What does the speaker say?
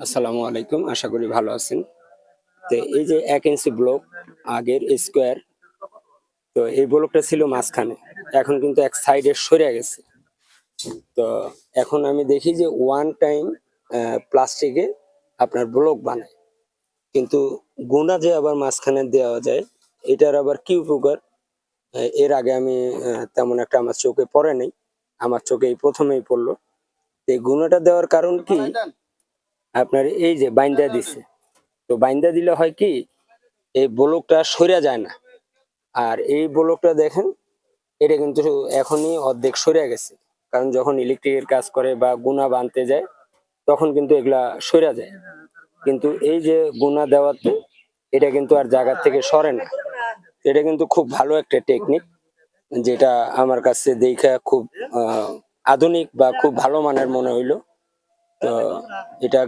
আসসালামু আলাইকুম, আশা করি ভালো আছেন। তো এই যে ১ ইঞ্চি ব্লক আগের স্কোয়ার, তো এই ব্লকটা ছিল মাঝখানে। এখন কিন্তু এক সাইডে সরে গেছে। তো এখন আমি দেখি যে ওয়ান টাইম প্লাস্টিকে আপনার ব্লক বানায়। কিন্তু গুণা যে আবার মাঝখানে দেওয়া যায়, এটার আবার কি উপকার? এর আগে আমি তেমন একটা আমার চোখে পড়ে নাই। আমার চোখে এই প্রথমেই পড়লো। এই গুণাটা দেওয়ার কারণ কি? আপনার এই যে বাইন্দা দিছে। তো বাইন্দা দিলে হয় কি? এই ব্লকটা সইরা যায় না। আর এই ব্লকটা দেখেন, এটা কিন্তু এখনই অর্ধেক সরে গেছে। কারণ যখন ইলেকট্রিকের কাজ করে বা গুণা বানতে যায়, তখন কিন্তু এগুলা সইরা যায়। কিন্তু এই যে গুণা দেওয়াতে এটা কিন্তু আর জায়গা থেকে সরে না। এটা কিন্তু খুব ভালো একটা টেকনিক, যেটা আমার কাছে দেখা খুব আধুনিক বা খুব ভালো মানের মনে হইলো। তো এটা